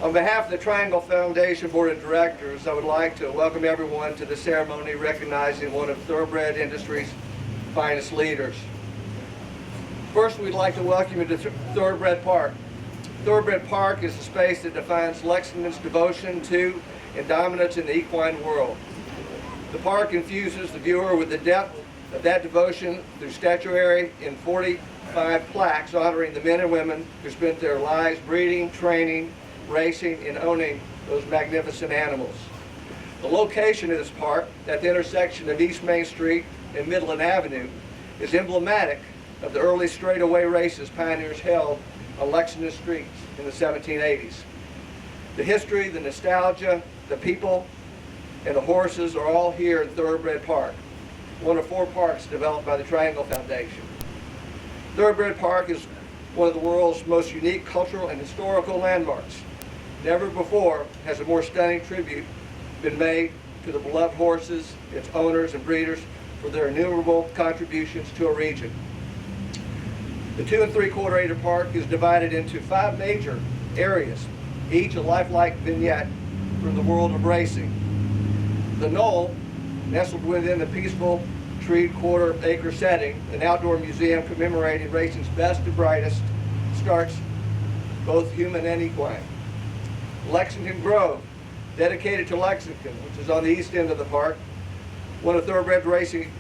On behalf of the Triangle Foundation Board of Directors, I would like to welcome everyone to the ceremony recognizing one of thoroughbred industry's finest leaders. First, we'd like to welcome you to Thoroughbred Park. Thoroughbred Park is a space that defines Lexington's devotion to and dominance in the equine world. The park infuses the viewer with the depth of that devotion through statuary in 45 plaques honoring the men and women who spent their lives breeding, training, racing, and owning those magnificent animals. The location of this park, at the intersection of East Main Street and Midland Avenue, is emblematic of the early straightaway races pioneers held on Lexington streets in the 1780s. The history, the nostalgia, the people, and the horses are all here in Thoroughbred Park, one of 4 parks developed by the Triangle Foundation. Thoroughbred Park is one of the world's most unique cultural and historical landmarks. Never before has a more stunning tribute been made to the beloved horses, its owners and breeders for their innumerable contributions to a region. The 2 3/4 acre park is divided into 5 major areas, each a lifelike vignette from the world of racing. The Knoll, nestled within the peaceful treed 1/4 acre setting, an outdoor museum commemorating racing's best and brightest, starts both human and equine. Lexington Grove, dedicated to Lexington, which is on the east end of the park, one of thoroughbred racing's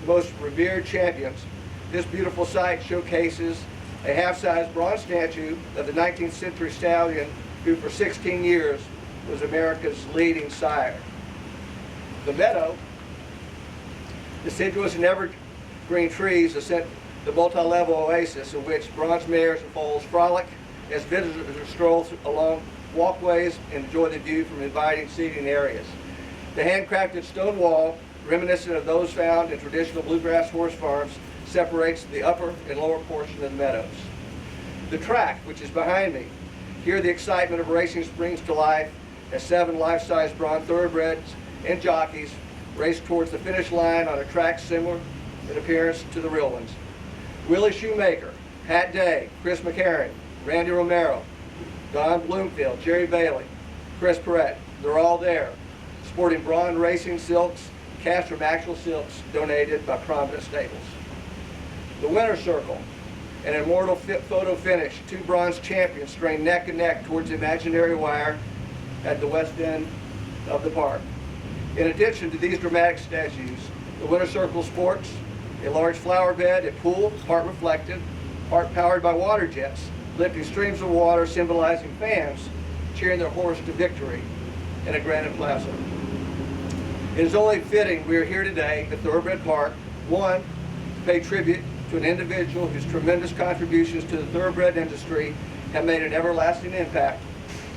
most revered champions. This beautiful site showcases a half-size bronze statue of the 19th century stallion who for 16 years was America's leading sire. The Meadow, deciduous and evergreen trees ascend the multi-level oasis in which bronze mares and foals frolic as visitors stroll along walkways and enjoy the view from inviting seating areas. The handcrafted stone wall, reminiscent of those found in traditional bluegrass horse farms, separates the upper and lower portion of the meadows. The track, which is behind me, here the excitement of racing springs to life as 7 life-size bronze thoroughbreds and jockeys race towards the finish line on a track similar in appearance to the real ones. Willie Shoemaker, Pat Day, Chris McCarron, Randy Romero, Don Bloomfield, Jerry Bailey, Chris Perrette, they're all there, sporting bronze racing silks cast from actual silks donated by prominent stables. The winner's circle, an immortal photo finish, 2 bronze champions strain neck and neck towards the imaginary wire at the west end of the park. In addition to these dramatic statues, the winner's circle sports a large flower bed, a pool, part reflective, part powered by water jets, lifting streams of water symbolizing fans cheering their horse to victory in a granite plaza. It is only fitting we are here today at Thoroughbred Park, 1, to pay tribute to an individual whose tremendous contributions to the thoroughbred industry have made an everlasting impact,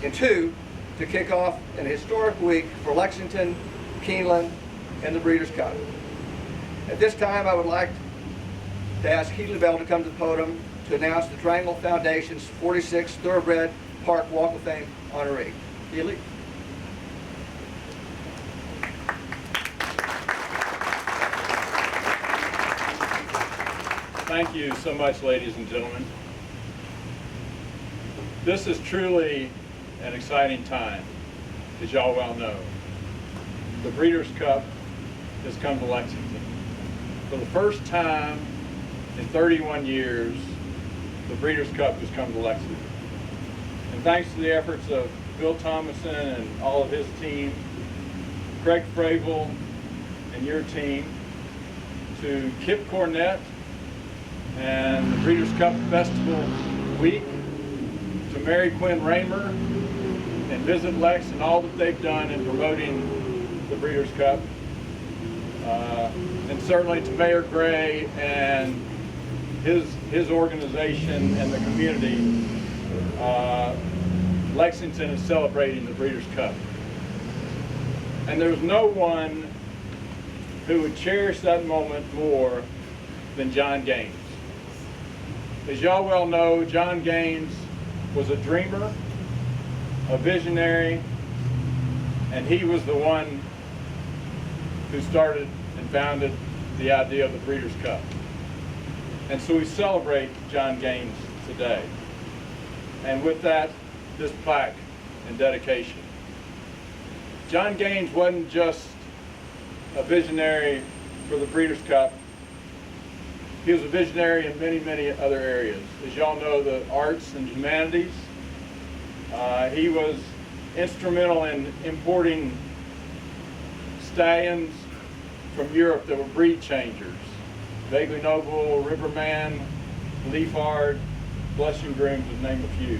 and 2, to kick off an historic week for Lexington, Keeneland, and the Breeders' Cup. At this time, I would like to ask Keely Bell to come to the podium to announce the Triangle Foundation's 46th Thoroughbred Park Walk of Fame honoree. Keely? Thank you so much, ladies and gentlemen. This is truly an exciting time, as y'all well know. The Breeders' Cup has come to Lexington. For the first time in 31 years, the Breeders' Cup has come to Lexington. And thanks to the efforts of Bill Thomason and all of his team, Craig Fravel and your team, to Kip Cornett and the Breeders' Cup Festival Week, to Mary Quinn Raymer and Visit Lex and all that they've done in promoting the Breeders' Cup, and certainly to Mayor Gray and his organization and the community. Lexington is celebrating the Breeders' Cup. And there's no one who would cherish that moment more than John Gaines. As y'all well know, John Gaines was a dreamer, a visionary, and he was the one who started and founded the idea of the Breeders' Cup. And so we celebrate John Gaines today. And with that, this plaque and dedication. John Gaines wasn't just a visionary for the Breeders' Cup. He was a visionary in many, many other areas. As y'all know, the arts and humanities. He was instrumental in importing stallions from Europe that were breed changers. Vaguely Noble, Riverman, Leafard, Blushing Grooms, to name a few.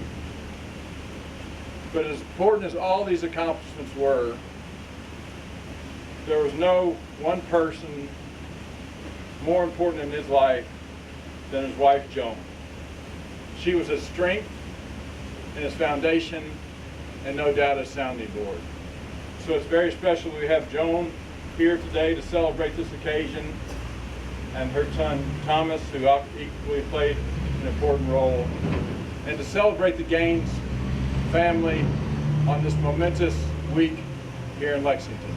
But as important as all these accomplishments were, there was no one person more important in his life than his wife, Joan. She was his strength and his foundation, and no doubt his sounding board. So it's very special we have Joan here today to celebrate this occasion, and her son Thomas, who equally played an important role, and to celebrate the Gaines family on this momentous week here in Lexington.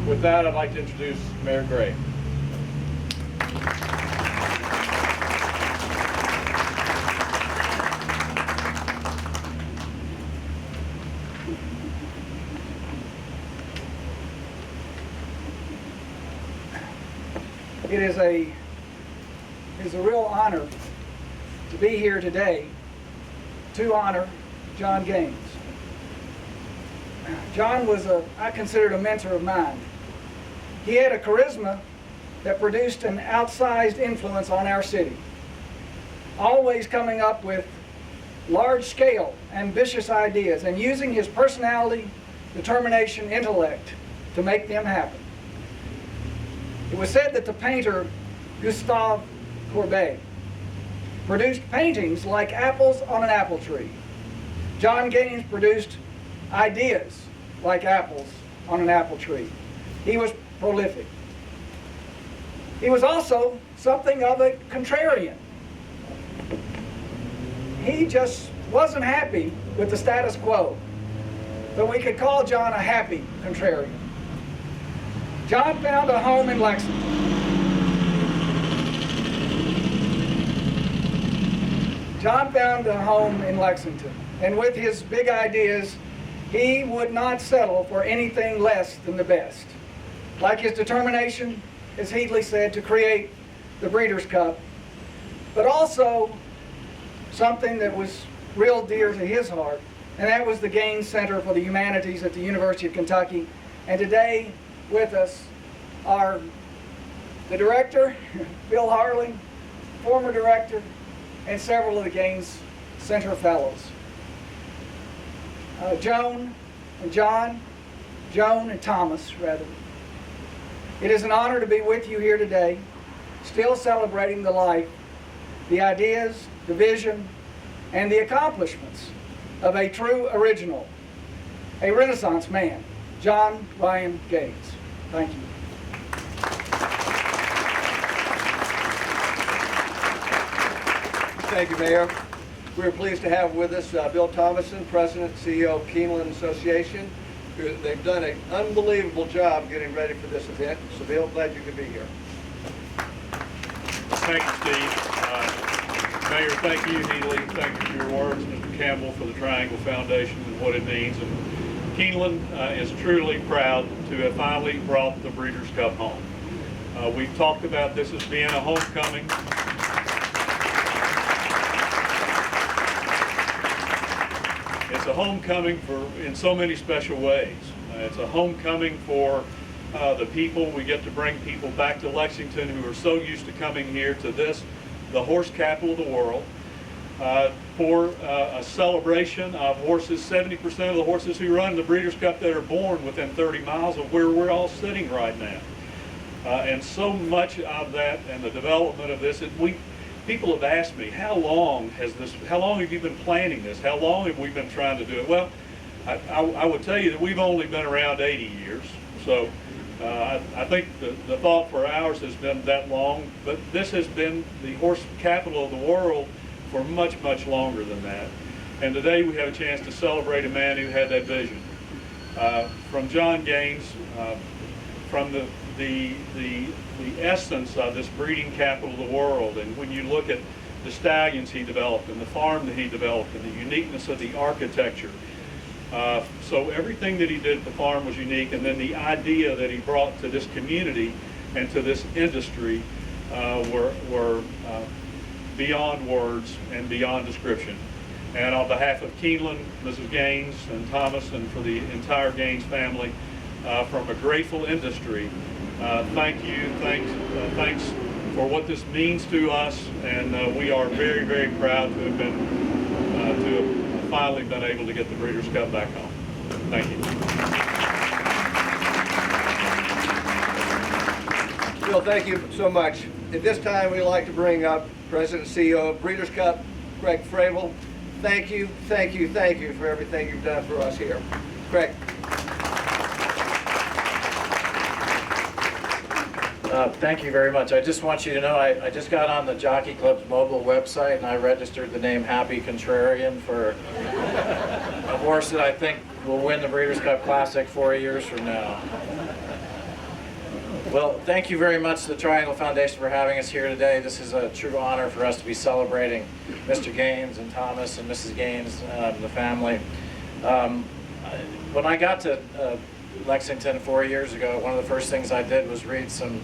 With that, I'd like to introduce Mayor Gray. It is a real honor to be here today to honor John Gaines. John was I considered a mentor of mine. He had a charisma that produced an outsized influence on our city, always coming up with large-scale, ambitious ideas and using his personality, determination, intellect to make them happen. It was said that the painter Gustave Courbet produced paintings like apples on an apple tree. John Gaines produced ideas like apples on an apple tree. He was prolific. He was also something of a contrarian. He just wasn't happy with the status quo, but we could call John a happy contrarian. John found a home in Lexington. John found a home in Lexington, and with his big ideas, he would not settle for anything less than the best. Like his determination, as Heatley said, to create the Breeders' Cup, but also something that was real dear to his heart, and that was the Gaines Center for the Humanities at the University of Kentucky. And today, with us are the director, Bill Harling, former director, and several of the Gaines Center fellows. Joan and John, Joan and Thomas, rather. It is an honor to be with you here today, still celebrating the life, the ideas, the vision, and the accomplishments of a true original, a Renaissance man, John Ryan Gaines. Thank you. Thank you, Mayor. We're pleased to have with us Bill Thomason, President and CEO of Keeneland Association. They've done an unbelievable job getting ready for this event. So, Bill, glad you could be here. Thank you, Steve. Mayor, thank you, Healy. Thank you for your words, Mr. Campbell, for the Triangle Foundation and what it means. And Keeneland is truly proud to have finally brought the Breeders' Cup home. We've talked about this as being a homecoming. It's a homecoming in so many special ways. It's a homecoming for the people. We get to bring people back to Lexington who are so used to coming here to this, the horse capital of the world, for a celebration of horses. 70% of the horses who run the Breeders' Cup that are born within 30 miles of where we're all sitting right now. And so much of that and the development of this, people have asked me, how long have you been planning this? How long have we been trying to do it? Well, I would tell you that we've only been around 80 years. So I think the thought for ours has been that long, but this has been the horse capital of the world for much, much longer than that. And today we have a chance to celebrate a man who had that vision. From John Gaines, from the essence of this breeding capital of the world, and when you look at the stallions he developed and the farm that he developed and the uniqueness of the architecture, So everything that he did at the farm was unique, and then the idea that he brought to this community and to this industry were beyond words and beyond description. And on behalf of Keeneland, Mrs. Gaines, and Thomas, and for the entire Gaines family, from a grateful industry, thank you, thanks for what this means to us, and we are very, very proud to have finally been able to get the Breeders' Cup back home. Thank you. Bill, thank you so much. At this time, we'd like to bring up President and CEO of Breeders' Cup, Craig Fravel. Thank you for everything you've done for us here. Craig. Thank you very much. I just want you to know I just got on the Jockey Club's mobile website and I registered the name Happy Contrarian for a horse that I think will win the Breeders' Cup Classic 4 years from now. Well, thank you very much to the Triangle Foundation for having us here today. This is a true honor for us to be celebrating Mr. Gaines and Thomas and Mrs. Gaines, the family. When I got to Lexington 4 years ago, one of the first things I did was read some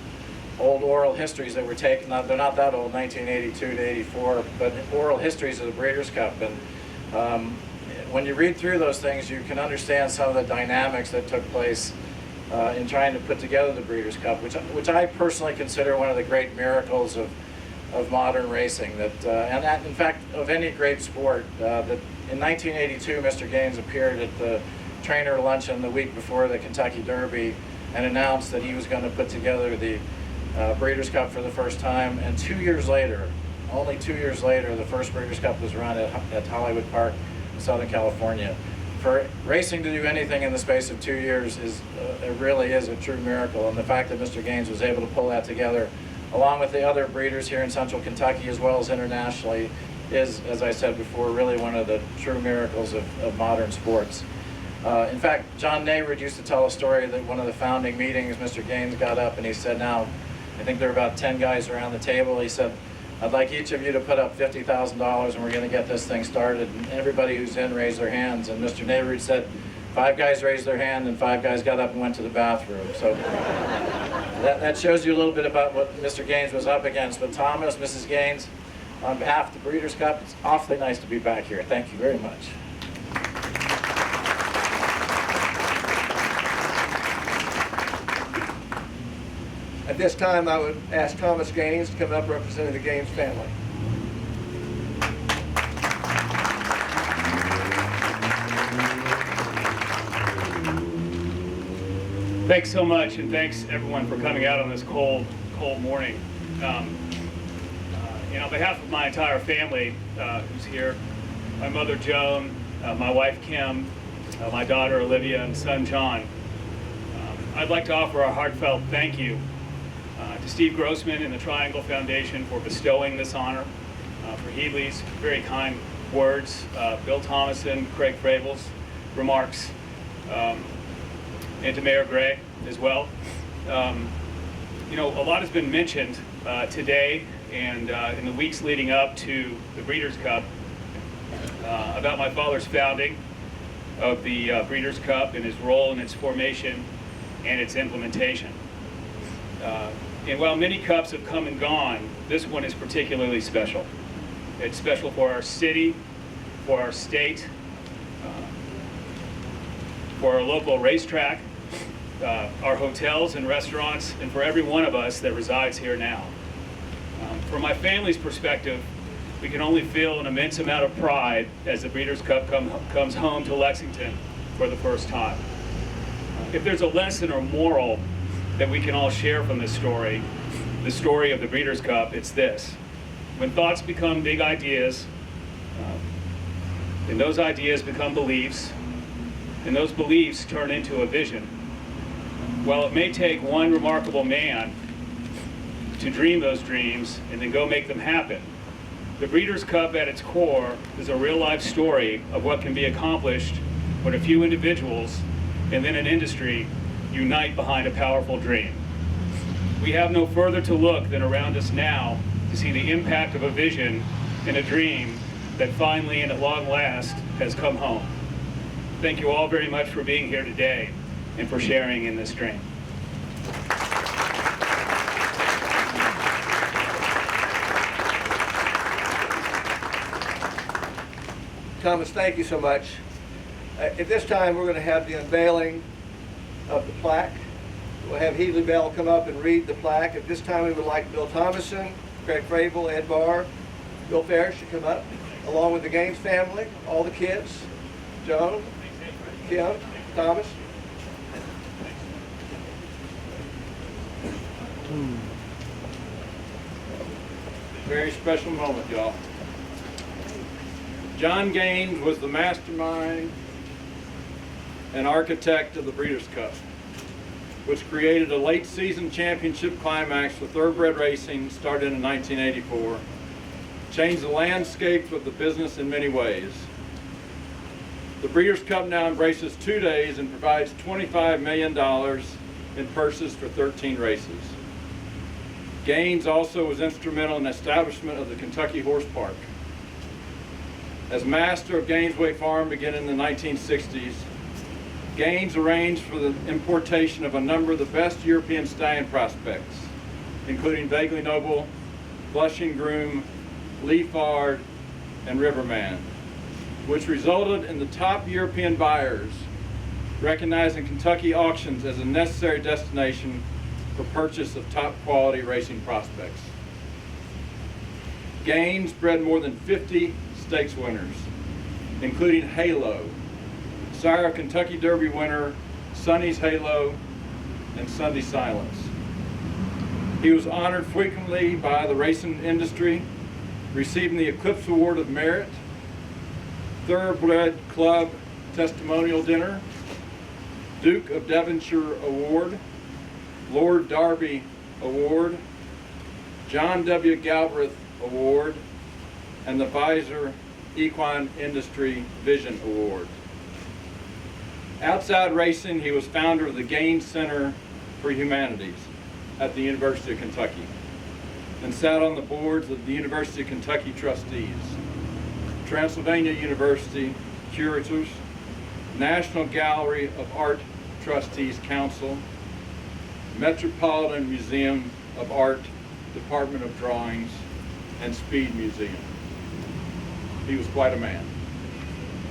old oral histories that were taken. They're not that old, 1982 to 84, but oral histories of the Breeders' Cup. And when you read through those things, you can understand some of the dynamics that took place in trying to put together the Breeders' Cup, which I personally consider one of the great miracles of modern racing. And in fact, of any great sport. That in 1982, Mr. Gaines appeared at the trainer luncheon the week before the Kentucky Derby and announced that he was going to put together the Breeders' Cup for the first time. And 2 years later, only 2 years later, the first Breeders' Cup was run at Hollywood Park in Southern California. For racing to do anything in the space of 2 years it really is a true miracle. And the fact that Mr. Gaines was able to pull that together, along with the other breeders here in Central Kentucky as well as internationally, is, as I said before, really one of the true miracles of modern sports. In fact, John Nayrud used to tell a story that one of the founding meetings, Mr. Gaines got up and he said, now, I think there are about 10 guys around the table. He said, I'd like each of you to put up $50,000 and we're going to get this thing started. And everybody who's in raised their hands. And Mr. Nayrud said, 5 guys raised their hand and 5 guys got up and went to the bathroom. So that shows you a little bit about what Mr. Gaines was up against. But Thomas, Mrs. Gaines, on behalf of the Breeders' Cup, it's awfully nice to be back here. Thank you very much. At this time, I would ask Thomas Gaines to come up representing the Gaines family. Thanks so much, and thanks everyone for coming out on this cold morning. And on behalf of my entire family who's here, my mother Joan, my wife Kim, my daughter Olivia, and son John, I'd like to offer a heartfelt thank you to Steve Grossman and the Triangle Foundation for bestowing this honor, for Healy's very kind words, Bill Thomason, Craig Fravel's remarks, and to Mayor Gray as well. You know, a lot has been mentioned today and in the weeks leading up to the Breeders' Cup about my father's founding of the Breeders' Cup and his role in its formation and its implementation. And while many cups have come and gone, this one is particularly special. It's special for our city, for our state, for our local racetrack, our hotels and restaurants, and for every one of us that resides here now. From my family's perspective, we can only feel an immense amount of pride as the Breeders' Cup comes home to Lexington for the first time. If there's a lesson or moral that we can all share from this story, the story of the Breeders' Cup, it's this. When thoughts become big ideas, and those ideas become beliefs, and those beliefs turn into a vision, while it may take one remarkable man to dream those dreams and then go make them happen, the Breeders' Cup at its core is a real-life story of what can be accomplished when a few individuals and then an industry unite behind a powerful dream. We have no further to look than around us now to see the impact of a vision and a dream that finally and at long last has come home. thank you all very much for being here today and for sharing in this dream. Thomas, thank you so much. At this time, we're going to have the unveiling of the plaque. We'll have Healy Bell come up and read the plaque. At this time, we would like Bill Thomason, Craig Fravel, Ed Barr, Bill Ferris to come up, along with the Gaines family, all the kids, Joan, Kim, Thomas. Very special moment, y'all. John Gaines was the mastermind and architect of the Breeders' Cup, which created a late season championship climax for thoroughbred racing started in 1984, changed the landscape of the business in many ways. The Breeders' Cup now embraces 2 days and provides $25 million in purses for 13 races. Gaines also was instrumental in the establishment of the Kentucky Horse Park. As master of Gainesway Farm beginning in the 1960s, Gaines arranged for the importation of a number of the best European stallion prospects, including Vaguely Noble, Blushing Groom, Leafard, and Riverman, which resulted in the top European buyers recognizing Kentucky auctions as a necessary destination for purchase of top quality racing prospects. Gaines bred more than 50 stakes winners, including Halo, sire of Kentucky Derby winner Sonny's Halo and Sunday Silence. He was honored frequently by the racing industry, receiving the Eclipse Award of Merit, Thoroughbred Club Testimonial Dinner, Duke of Devonshire Award, Lord Derby Award, John W. Galbraith Award, and the Visor Equine Industry Vision Award. Outside racing, he was founder of the Gaines Center for Humanities at the University of Kentucky and sat on the boards of the University of Kentucky trustees, Transylvania University Curators, National Gallery of Art Trustees Council, Metropolitan Museum of Art, Department of Drawings, and Speed Museum. He was quite a man.